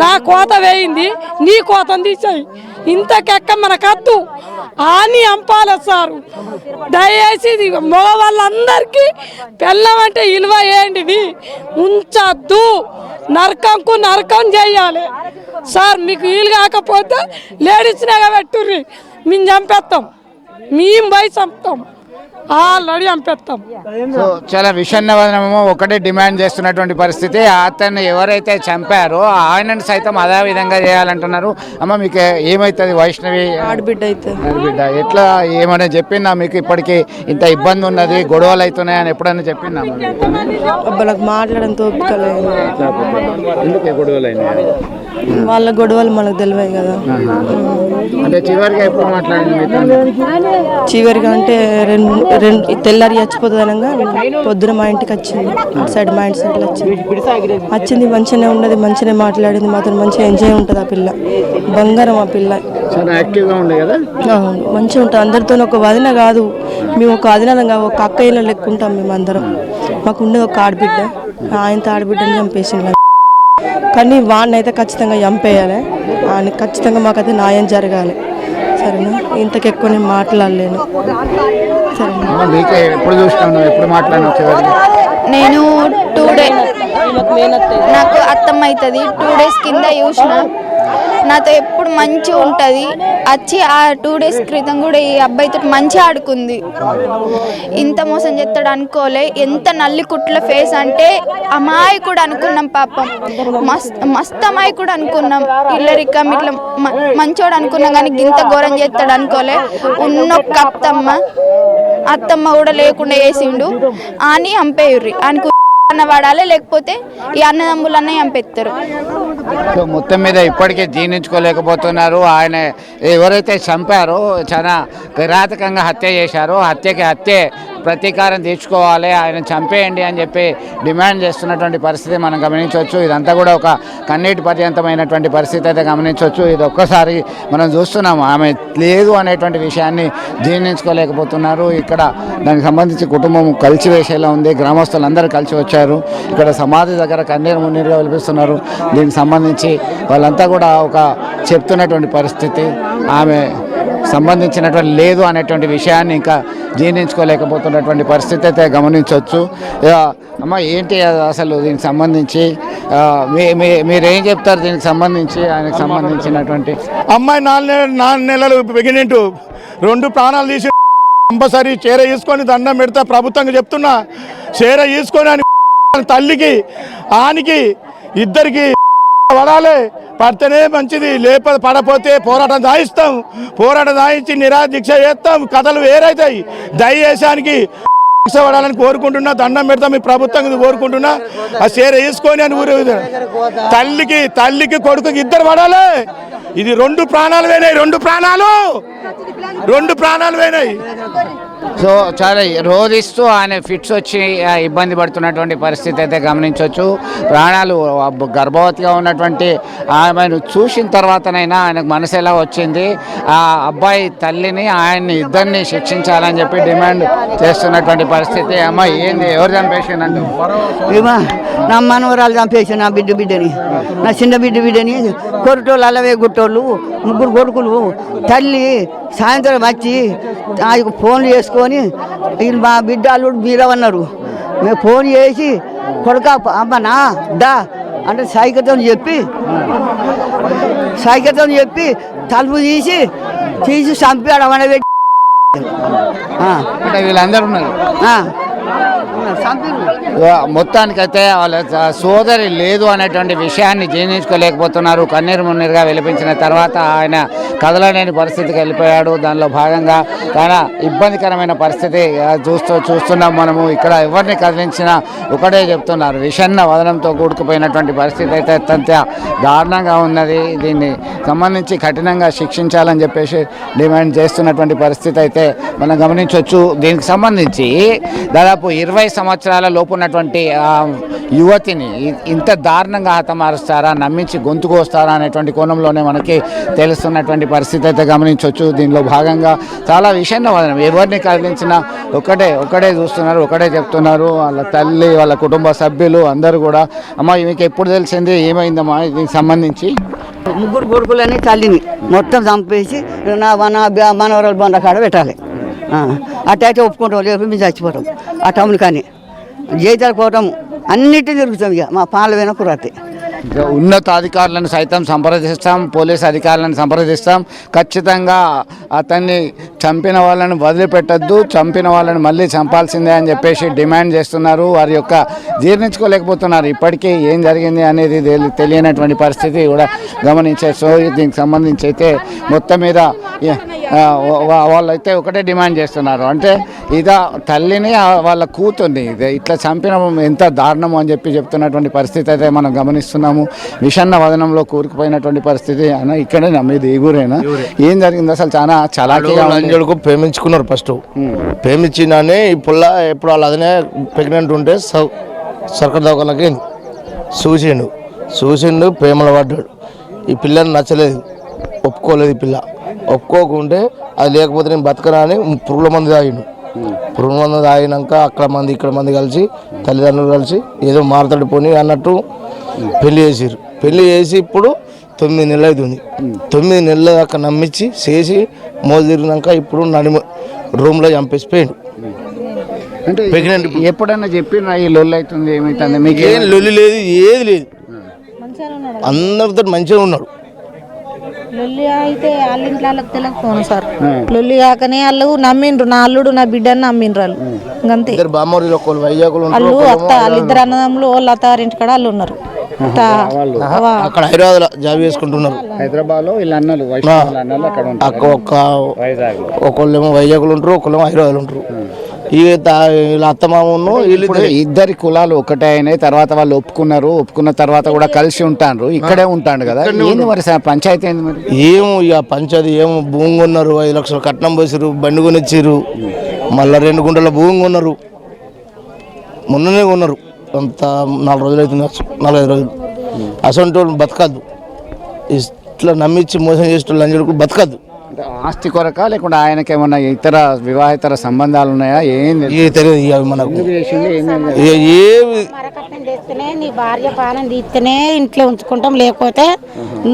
నా కోత వేయింది, నీ కోతను తీసాయి. ఇంతకెక్క మనకద్దు అని అంపాలి సారు. దయచేసి మగ వాళ్ళందరికీ పెళ్ళం అంటే విలువ ఏంటిది ఉంచద్దు. నరకంకు నరకం చేయాలి సార్. మీకు వీలు కాకపోతే లేడీస్నేగా పెట్టుర్రి, మేము చంపేస్తాం, మేము పోయి చంపుతాం. ఆల్రెడీ చంపేస్తాం. సో చాలా విషన్నవదనమేమో ఒకటే డిమాండ్ చేస్తున్నటువంటి పరిస్థితి. అతన్ని ఎవరైతే చంపారో ఆయనను సైతం అదే విధంగా చేయాలంటున్నారు. అమ్మ మీకు ఏమవుతుంది? వైష్ణవి ఆడబిడ్డ అయితే బిడ్డ ఎట్లా ఏమైనా చెప్పిందా మీకు? ఇప్పటికీ ఇంత ఇబ్బంది ఉన్నది, గొడవలు అవుతున్నాయని ఎప్పుడైనా చెప్పిందా? వాళ్ళకి మాట్లాడంతో ఒప్పుకోలేదు. ఎందుకు గొడవలు అయినాయి? వాళ్ళ గొడవలు మనకు తెలివాయి కదా. అంటే చివరిగా ఎప్పుడు మాట్లాడింది? చివరిగా అంటే రెండు తెల్లారి చచ్చిపోతుంది అనగా పొద్దున మా ఇంటికి వచ్చింది. అటు సైడ్ మా ఇంటి సైడ్లో వచ్చింది. మంచిగానే ఉన్నది, మంచిగానే మాట్లాడింది, మాతో మంచిగా ఎంజాయ్ ఉంటుంది. ఆ పిల్ల బంగారం. ఆ పిల్ల చాలా యాక్టివ్గా ఉండే కదా. మంచిగా ఉంటుంది. అందరితో ఒక వదిన కాదు, మేము ఒక అదినంగా ఒక అక్కయ్యలో లెక్కుంటాం మేము అందరం. మాకు ఉండేది ఒక ఆడబిడ్డ, ఆయనతో ఆడబిడ్డని చంపేసింది. కానీ వాడిని అయితే ఖచ్చితంగా చంపేయాలి. ఆయన ఖచ్చితంగా మాకైతే న్యాయం జరగాలి. సరేనా? ఇంతకెక్కువ నేను మాట్లాడలేను. సరేనా? ఎప్పుడు చూసినావు? ఎప్పుడు మాట్లాడినావు? నేను 2 days నాకు అత్తమ్మ అవుతుంది. 2 days కింద చూసిన. నాతో ఎప్పుడు మంచిగా ఉంటుంది. వచ్చి ఆ 2 days క్రితం కూడా ఈ అబ్బాయితో మంచిగా ఆడుకుంది. ఇంత మోసం చేస్తాడు అనుకోలే. ఎంత నల్లి కుట్ల ఫేస్ అంటే అమాయకుడు అనుకున్నాం. పాపం మస్తు అమాయకుడు అనుకున్నాం. ఇల్లరికం ఇట్లా మంచోడు అనుకున్నాం, కానీ ఇంత ఘోరం చేస్తాడు అనుకోలే. ఉన్నొక్క అత్తమ్మ కూడా లేకుండా వేసిండు అని చంపేయుర్రి. ఆయనకు అన్న వాడాలి, లేకపోతే ఈ అన్నదమ్ములన్న చంపేస్తారు. సో మొత్తం మీద ఇప్పటికే జీర్ణించుకోలేకపోతున్నారు. ఆయన ఎవరైతే చంపారో చాలా కిరాతకంగా హత్య చేశారో, హత్యే ప్రతీకారం తీర్చుకోవాలి, ఆయన చంపేయండి అని చెప్పి డిమాండ్ చేస్తున్నటువంటి పరిస్థితి మనం గమనించవచ్చు. ఇదంతా కూడా ఒక కన్నీటి పర్యంతమైనటువంటి పరిస్థితి అయితే గమనించవచ్చు. ఇది ఒక్కసారి మనం చూస్తున్నాము, ఆమె లేదు అనేటువంటి విషయాన్ని జీర్ణించుకోలేకపోతున్నారు. ఇక్కడ దానికి సంబంధించి కుటుంబం కలిసి వేసేలా ఉంది. గ్రామస్తులందరూ కలిసి వచ్చారు. ఇక్కడ సమాధి దగ్గర కన్నీరు మున్నీరుగా వెలిపిస్తున్నారు. దీనికి సంబంధించి వాళ్ళంతా కూడా ఒక చెప్తున్నటువంటి పరిస్థితి. ఆమె సంబంధించినటువంటి లేదు అనేటువంటి విషయాన్ని ఇంకా జీర్ణించుకోలేకపోతున్నటువంటి పరిస్థితి అయితే గమనించవచ్చు. అమ్మ ఏంటి అసలు దీనికి సంబంధించి మీరేం చెప్తారు? దీనికి సంబంధించి ఆయనకు సంబంధించినటువంటి అమ్మాయి 4 నెలలు ప్రెగ్నెంట్, 2 ప్రాణాలు తీసి కంపల్సరీ చీర తీసుకొని దండం పెడతా. ప్రభుత్వంగా చెప్తున్నా, చీర తీసుకొని అని తల్లికి ఆనికి ఇద్దరికి పడాలి. పడితేనే మంచిది, లేకపోతే పడపోతే పోరాటం దాయిస్తాం. పోరాటం దాయించి నిరాదీక్ష చేస్తాం. కథలు వేరైతాయి. దయచేసానికి శిక్ష పడాలని కోరుకుంటున్నా, దండం పెడతాం. మీ ప్రభుత్వం కోరుకుంటున్నా, ఆ చీర వేసుకొని అని ఊరు తల్లికి కొడుకుకి ఇద్దరు పడాలి. ఇది 2 ప్రాణాలు పోయినాయి. 2 ప్రాణాలు పోయినాయి. సో చాలా రోధిస్తూ ఆయన ఫిట్స్ వచ్చి ఇబ్బంది పడుతున్నటువంటి పరిస్థితి అయితే గమనించవచ్చు. ప్రాణాలు గర్భవతిగా ఉన్నటువంటి ఆమెను చూసిన తర్వాతనైనా ఆయనకు మనసు ఎలా వచ్చింది? ఆ అబ్బాయి తల్లిని ఆయన్ని ఇద్దరిని శిక్షించాలని చెప్పి డిమాండ్ చేస్తున్నటువంటి పరిస్థితి. అమ్మ ఏంది, ఎవరు చంపేసిందంటే? నా మనవరాలు చంపేసి నా బిడ్డని, నా చిన్న బిడ్డని కొరటోళ్ళు అలవే గుట్టోళ్ళు 3 కొడుకులు. తల్లి సాయంత్రం వచ్చి ఫోన్లు చేసుకొని వీళ్ళు మా బిడ్డ అల్లుడు మీరవన్నారు. మేము ఫోన్ చేసి కొడుక అమ్మనా దా అంటే సైకిల్తో చెప్పి తలుపు తీసి చంపాడు. అవన వీళ్ళందరూ ఉన్నారు. మొత్తానికైతే వాళ్ళ సోదరి లేదు అనేటువంటి విషయాన్ని జీర్ణించుకోలేకపోతున్నారు. కన్నీరు మున్నీరుగా విలపించిన తర్వాత ఆయన కదలలేని పరిస్థితికి వెళ్ళిపోయాడు. దానిలో భాగంగా చాలా ఇబ్బందికరమైన పరిస్థితి చూస్తున్నాం మనము. ఇక్కడ ఎవరిని కదిలించినా ఒకటే చెప్తున్నారు, విషన్న వదనంతో కూడుకుపోయినటువంటి పరిస్థితి అయితే అత్యంత దారుణంగా ఉన్నది. దీన్ని సంబంధించి కఠినంగా శిక్షించాలని చెప్పేసి డిమాండ్ చేస్తున్నటువంటి పరిస్థితి అయితే మనం గమనించవచ్చు. దీనికి సంబంధించి దాదాపు 20 సంవత్సరాల లోపు ఉన్నటువంటి యువతిని ఇంత దారుణంగా హతమారుస్తారా, నమ్మించి గొంతుకు వస్తారా అనేటువంటి కోణంలోనే మనకి తెలుస్తున్నటువంటి పరిస్థితి అయితే గమనించవచ్చు. దీనిలో భాగంగా చాలా విషయాన్ని వదనం ఎవరిని కదిలించినా ఒకటే చూస్తున్నారు, ఒకటే చెప్తున్నారు. వాళ్ళ తల్లి, వాళ్ళ కుటుంబ సభ్యులు అందరూ కూడా అమ్మ మీకు ఎప్పుడు తెలిసింది, ఏమైందమ్మా దీనికి సంబంధించి? 3 కొడుకులని తల్లిని మొత్తం చంపేసి నా మనవరాలు బండ కాడ పెట్టాలి. అట్టయితే ఒప్పుకుంటాం, లేకపోతే మేము చచ్చిపోతాం. ఆ టౌన్ కానీ జీతాలు పోవటం అన్నిటి తిరుగుతాం. ఇక మా పాలు పోయిన కురాతే ఉన్నతాధికారులను సైతం సంప్రదిస్తాం, పోలీస్ అధికారులను సంప్రదిస్తాం. ఖచ్చితంగా అతన్ని చంపిన వాళ్ళని వదిలిపెట్టద్దు, చంపిన వాళ్ళని మళ్ళీ చంపాల్సిందే అని చెప్పేసి డిమాండ్ చేస్తున్నారు. వారి యొక్క జీర్ణించుకోలేకపోతున్నారు. ఇప్పటికీ ఏం జరిగింది అనేది తెలియనటువంటి పరిస్థితి కూడా గమనించారు. సో దీనికి సంబంధించి అయితే మొత్తం మీద వాళ్ళైతే ఒకటే డిమాండ్ చేస్తున్నారు, అంటే ఇదా తల్లిని వాళ్ళ కూతుర్ని ఇట్లా చంపిన ఎంత దారుణము అని చెప్పి చెప్తున్నటువంటి పరిస్థితి అయితే మనం గమనిస్తున్నాము. విషన్న వదనంలో కూరుకుపోయినటువంటి పరిస్థితి. అన్న ఇక్కడే మీది ఈ ఊరేనా? ఏం జరిగింది అసలు? చాలా లంజడుకు ప్రేమించుకున్నారు. ఫస్ట్ ప్రేమించినానే ఇప్పుడు వాళ్ళ అదనే ప్రెగ్నెంట్ ఉంటే సర్కారు దవాఖానకి చూసిండు ప్రేమలో పడ్డాడు. ఈ పిల్లని నచ్చలేదు, ఒప్పుకోలేదు. ఈ పిల్ల ఒప్పుకోకుంటే అది లేకపోతే నేను బతకనా అని పురుగుల మంది తాగిండు. పురుగుల మంది తాగినాక అక్కడ మంది ఇక్కడ మంది కలిసి తల్లిదండ్రులు కలిసి ఏదో మారతడి పోని అన్నట్టు పెళ్లి చేసారు. పెళ్లి చేసి ఇప్పుడు 9 నెలలు అవుతుంది. 9 నెలల దాకా నమ్మించి చేసి మోజు తిరిగినాక ఇప్పుడు రూమ్లో చంపేసిపోయాడు. అంటే ప్రెగ్నెంట్ ఎప్పుడైనా చెప్పిన ఈ లొల్లి అవుతుంది ఏమైతుంది? మీకు ఏం లొల్లి లేదు, ఏది లేదు, అందరితో మంచిగా ఉన్నాడు. లొల్లి అయితే వాళ్ళ ఇంట్లో వాళ్ళకి తెలియకపోను సార్. లొల్లి కాకనే వాళ్ళు నమ్మిండ్రు, నా అల్లుడు నా బిడ్డని నమ్మిండ్రు వాళ్ళు. ఇంకంతే వాళ్ళు అత్త వాళ్ళిద్దరు అన్నదమ్ములు వాళ్ళ అత్తారింటి కాడ వాళ్ళు ఉన్నారు. అక్కడ హైదరాబాద్ లో జాబ్ చేసుకుంటున్నారు. హైదరాబాద్ లో వీళ్ళ అన్నలు ఒకళ్ళేమో వైజాగ్లో ఉంటారు, ఒకళ్ళేమో హైదరాబాద్ ఉంటారు. వీళ్ళ అత్తమామను ఇద్దరి కులాలు ఒకటే అయినాయి. తర్వాత వాళ్ళు ఒప్పుకున్న తర్వాత కూడా కలిసి ఉంటారు. ఇక్కడే ఉంటాడు కదా. ఏంది మరి పంచాయతీ ఏంది మరి? ఏమో ఇక పంచాయతీ ఏమో భూమి కొన్నారు, 5 లక్షలు కట్నం పోసారు, బండి కొనిచ్చారు, మళ్ళీ 2 గుంటల భూమి కొన్నారు. మొన్ననే కొన్నారు, అంత 4 రోజులు అవుతుంది, 4-5 రోజులు. అసలు బతకద్దు, ఇట్లా నమ్మించి మోసం చేసిన లంజడుకు బతకద్దు. ఆస్తి కొరక లేకుండా ఆయనకి ఏమన్నా ఇతర వివాహేతర సంబంధాలు ఉన్నాయా? ఏం తెలియదు మనకు. నీ భార్య పానం తీస్తేనే ఇంట్లో ఉంచుకుంటాం, లేకపోతే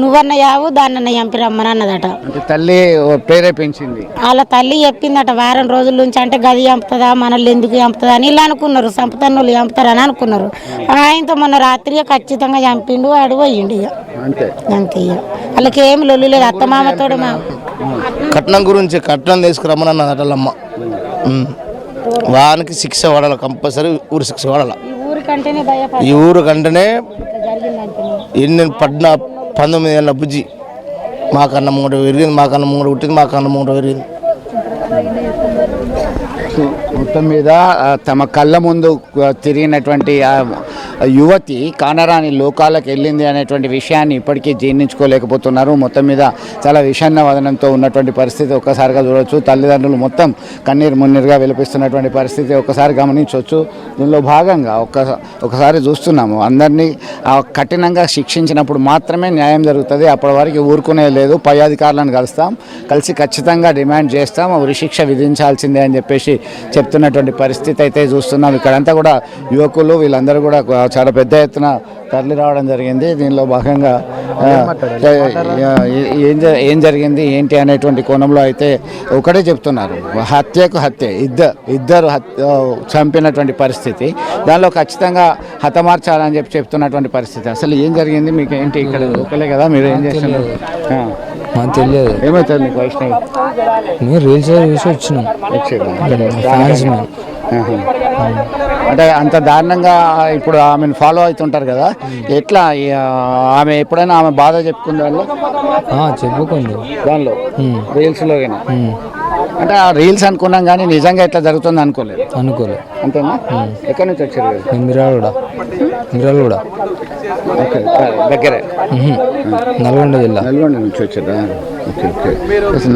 నువ్వన్న యావు దాన్నన్న చంపి రమ్మని అన్నదట. తల్లి ప్రేరేపించింది. వాళ్ళ తల్లి చెప్పిందట వారం రోజుల నుంచి. అంటే గది చంపుతుందా, మనల్ని ఎందుకు చంపుతుందా అని ఇలా అనుకున్నారు. చంపుతాను వాళ్ళు చంపుతారని అనుకున్నారు. ఆయనతో మొన్న రాత్రి ఖచ్చితంగా చంపిండు, వాడు పోయిండు. ఇక అంతే. ఇక వాళ్ళకి ఏమి లొల్లు లేదు. అత్తమామతోడు కట్నం గురించి కట్నం తీసుకురమ్మని అన్నదట అమ్మ. వానికి శిక్ష పడాలి, కంపల్సరీ ఊరు శిక్ష పడాలి. ఈ ఊరు కంటేనే 19 ఏళ్ళ బుజ్జి మాకన్న మూట పెరిగింది, మాకన్న మూట పుట్టింది, మాకన్న మూట పెరిగింది. మొత్తం మీద తమ కళ్ళ ముందు తిరిగినటువంటి యువతి కానరాని లోకాలకు వెళ్ళింది అనేటువంటి విషయాన్ని ఇప్పటికీ జీర్ణించుకోలేకపోతున్నారు. మొత్తం మీద చాలా విషాన్న వదనంతో ఉన్నటువంటి పరిస్థితి ఒక్కసారిగా చూడవచ్చు. తల్లిదండ్రులు మొత్తం కన్నీరు మున్నీరుగా విలపిస్తున్నటువంటి పరిస్థితి ఒక్కసారి గమనించవచ్చు. దీనిలో భాగంగా ఒకసారి చూస్తున్నాము, అందరినీ కఠినంగా శిక్షించినప్పుడు మాత్రమే న్యాయం జరుగుతుంది. అప్పటి వరకు ఊరుకునే లేదు. పై అధికారులను కలిసి ఖచ్చితంగా డిమాండ్ చేస్తాం, ఉరిశిక్ష విధించాల్సిందే అని చెప్పేసి చెప్తున్నటువంటి పరిస్థితి అయితే చూస్తున్నాం. ఇక్కడంతా కూడా యువకులు వీళ్ళందరూ కూడా చాలా పెద్ద ఎత్తున తరలి రావడం జరిగింది. దీనిలో భాగంగా ఏం జరిగింది ఏంటి అనేటువంటి కోణంలో అయితే ఒకటే చెప్తున్నారు, హత్యకు హత్య, ఇద్దరు చంపినటువంటి పరిస్థితి. దానిలో ఖచ్చితంగా హతమార్చాలని చెప్తున్నటువంటి పరిస్థితి. అసలు ఏం జరిగింది మీకు ఏంటి? ఇక్కడ ఒకలే కదా, మీరు ఏం చేస్తున్నారు? తెలియదు. ఏమవుతుంది మీకు వైష్ణవి? మేము రీల్స్ చూసి వచ్చినాం. అంటే అంత దారుణంగా ఇప్పుడు ఆమెను ఫాలో అవుతుంటారు కదా, ఎట్లా ఆమె ఎప్పుడైనా ఆమె బాధ చెప్పుకుంది వాళ్ళు? చెప్పుకుంది దానిలో రీల్స్లో. అంటే ఆ రీల్స్ అనుకున్నాం కానీ నిజంగా ఎట్లా జరుగుతుంది అనుకోలేదు. అంతేనా? ఎక్కడి నుంచి వచ్చారు? మిర్యాలగూడ దగ్గరే, నల్గొండ జిల్లా. నల్గొండ నుంచి వచ్చారా?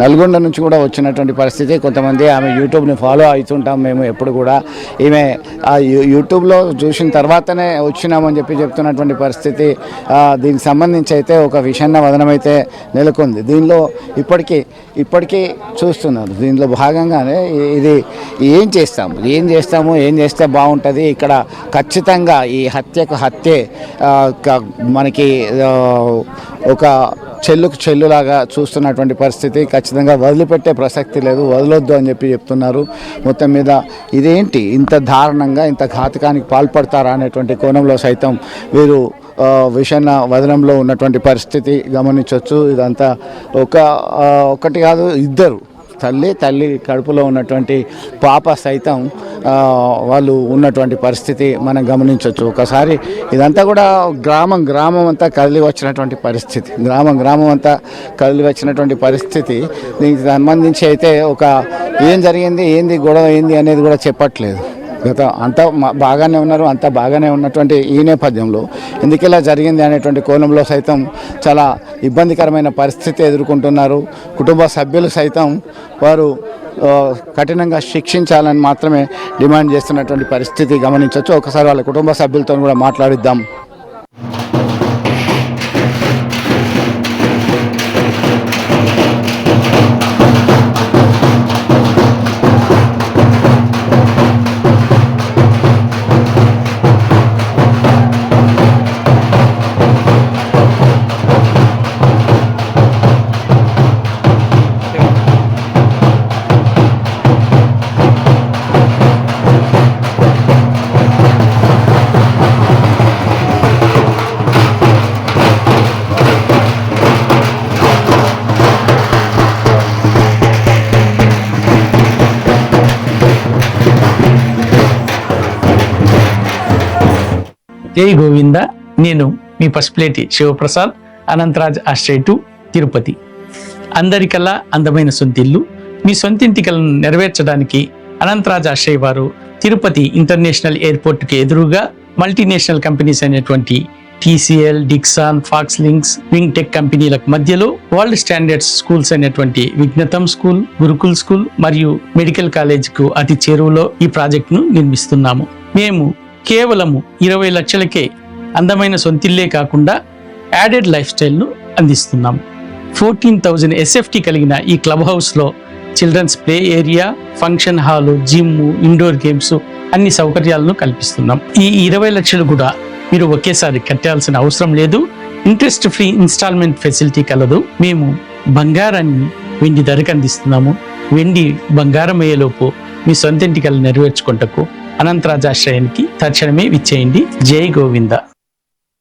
నల్గొండ నుంచి కూడా వచ్చినటువంటి పరిస్థితి. కొంతమంది ఆమె యూట్యూబ్ని ఫాలో అవుతుంటాం మేము ఎప్పుడు కూడా. ఈమె ఆ యూట్యూబ్లో చూసిన తర్వాతనే వచ్చినామని చెప్తున్నటువంటి పరిస్థితి. దీనికి సంబంధించి అయితే ఒక విషన్న వదనం అయితే నెలకొంది. దీనిలో ఇప్పటికీ చూస్తున్నారు. దీనిలో భాగంగానే ఇది ఏం చేస్తే బాగుంటుంది, ఇక్కడ ఖచ్చితంగా ఈ హత్యకు హత్యే మనకి ఒక చెల్లులాగా చూస్తున్నటువంటి పరిస్థితి. ఖచ్చితంగా వదిలిపెట్టే ప్రసక్తి లేదు, వదలొద్దు అని చెప్తున్నారు. మొత్తం మీద ఇదేంటి ఇంత దారుణంగా ఇంత ఘాతకానికి పాల్పడతారా అనేటువంటి కోణంలో సైతం వీరు విషణ వదనంలో ఉన్నటువంటి పరిస్థితి గమనించవచ్చు. ఇదంతా ఒకటి కాదు, ఇద్దరు తల్లి కడుపులో ఉన్నటువంటి పాప సైతం వాళ్ళు ఉన్నటువంటి పరిస్థితి మనం గమనించవచ్చు. ఒకసారి ఇదంతా కూడా గ్రామం అంతా కదిలి వచ్చినటువంటి పరిస్థితి, గ్రామం అంతా కదిలి వచ్చినటువంటి పరిస్థితి. దీనికి సంబంధించి అయితే ఏం జరిగింది, ఏంది గొడవ ఏంది అనేది కూడా చెప్పట్లేదు. అంతా బాగానే ఉన్నారు, అంతా బాగానే ఉన్నటువంటి ఈ నేపథ్యంలో ఎందుకు ఇలా జరిగింది అనేటువంటి కోణంలో సైతం చాలా ఇబ్బందికరమైన పరిస్థితి ఎదుర్కొంటున్నారు. కుటుంబ సభ్యులు సైతం వారు కఠినంగా శిక్షించాలని మాత్రమే డిమాండ్ చేస్తున్నటువంటి పరిస్థితి గమనించవచ్చు. ఒకసారి వాళ్ళ కుటుంబ సభ్యులతో కూడా మాట్లాడిద్దాం. జై గోవింద. నేను మీ పసుపులేటి శివప్రసాద్, అనంతరాజ్ ఆశ్రయ 2, తిరుపతి. అందరికల్లా అందమైన సొంతిల్లు. మీ సొంతింటి కలను నెరవేర్చడానికి అనంతరాజ్ ఆశ్రయ వారు తిరుపతి ఇంటర్నేషనల్ ఎయిర్పోర్ట్కి ఎదురుగా మల్టీనేషనల్ కంపెనీస్ అయినటువంటి TCL, Dixon, Fox Links, Wing Tech కంపెనీలకు మధ్యలో వరల్డ్ స్టాండర్డ్స్ స్కూల్స్ అయినటువంటి విజ్ఞతం స్కూల్, గురుకుల్ స్కూల్ మరియు మెడికల్ కాలేజ్కు అతి చేరువలో ఈ ప్రాజెక్టును నిర్మిస్తున్నాము. మేము కేవలము 20 లక్షలకే అందమైన సొంతిల్లే కాకుండా యాడెడ్ లైఫ్ స్టైల్ను అందిస్తున్నాము. 14,000 SFT కలిగిన ఈ క్లబ్ హౌస్లో children's play area, function hall, gym, indoor games అన్ని సౌకర్యాలను కల్పిస్తున్నాం. ఈ 20 లక్షలు కూడా మీరు ఒకేసారి కట్టాల్సిన అవసరం లేదు. ఇంట్రెస్ట్ ఫ్రీ ఇన్స్టాల్మెంట్ ఫెసిలిటీ కలదు. మేము బంగారాన్ని వెండి ధరకు అందిస్తున్నాము. వెండి బంగారం అయ్యేలోపు మీ సొంత ఇంటికలు నెరవేర్చుకుంటకు అనంతరాజ్ ఆశ్రయానికి తక్షణమే విచ్చేయండి. జై గోవింద.